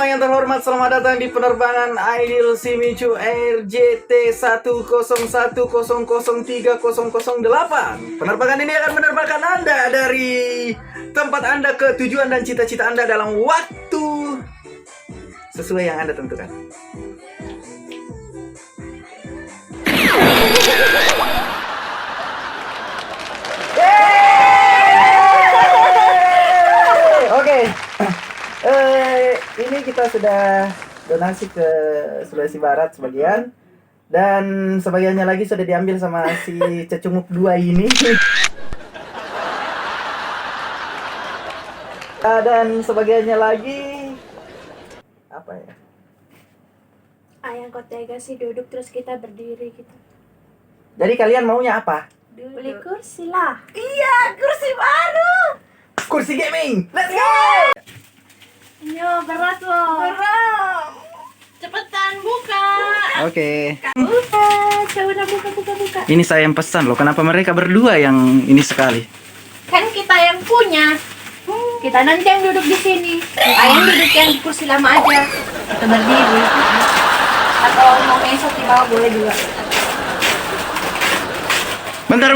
teman-teman yang terhormat, selamat datang di penerbangan Ideal Shimizu Air JT1001003008. Penerbangan ini akan menerbangkan Anda dari tempat Anda ke tujuan dan cita-cita Anda dalam waktu sesuai yang Anda tentukan. Oke. Ini kita sudah donasi ke Sulawesi Barat sebagian, dan sebagiannya lagi sudah diambil sama si cecunguk 2 ini. Dan sebagiannya lagi apa ya? Yang kau tega sih duduk terus kita berdiri gitu. Jadi kalian maunya apa? Beli kursi lah. Iya, kursi baru. Kursi gaming. Let's go. Yo, berat loh. Berat. Cepetan buka. Oke. Buka, coba buka. Ini saya yang pesan loh. Kenapa mereka berdua yang ini sekali? Kan kita yang punya. Kita nanti yang duduk di sini. Ayang duduk yang di kursi lama aja. Kita berdiri. Atau mau ngesot di bawah boleh juga. Bentar.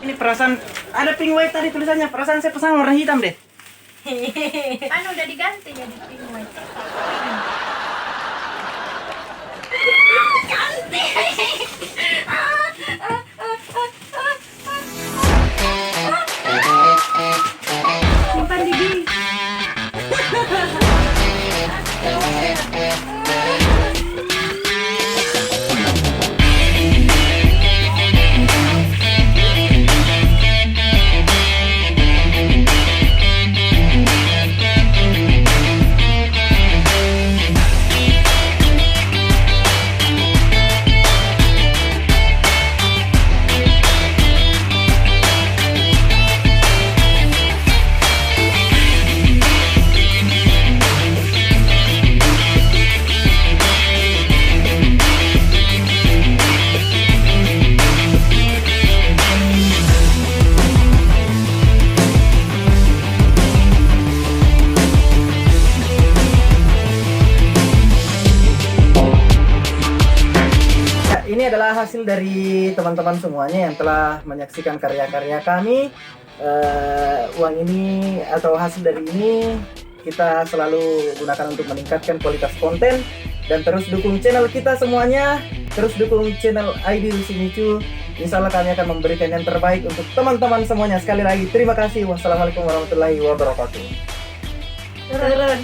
Ini perasaan ada pink white tadi tulisannya. Perasaan saya pesan warna hitam deh. Kan udah diganti jadi pink white. Simpan di gigi. Ini adalah hasil dari teman-teman semuanya yang telah menyaksikan karya-karya kami. Uang ini atau hasil dari ini kita selalu gunakan untuk meningkatkan kualitas konten, dan terus dukung channel kita semuanya, terus dukung channel Ideal Shimizu. Insya Allah kami akan memberikan yang terbaik untuk teman-teman semuanya. Sekali lagi terima kasih. Wassalamualaikum warahmatullahi wabarakatuh. Turun.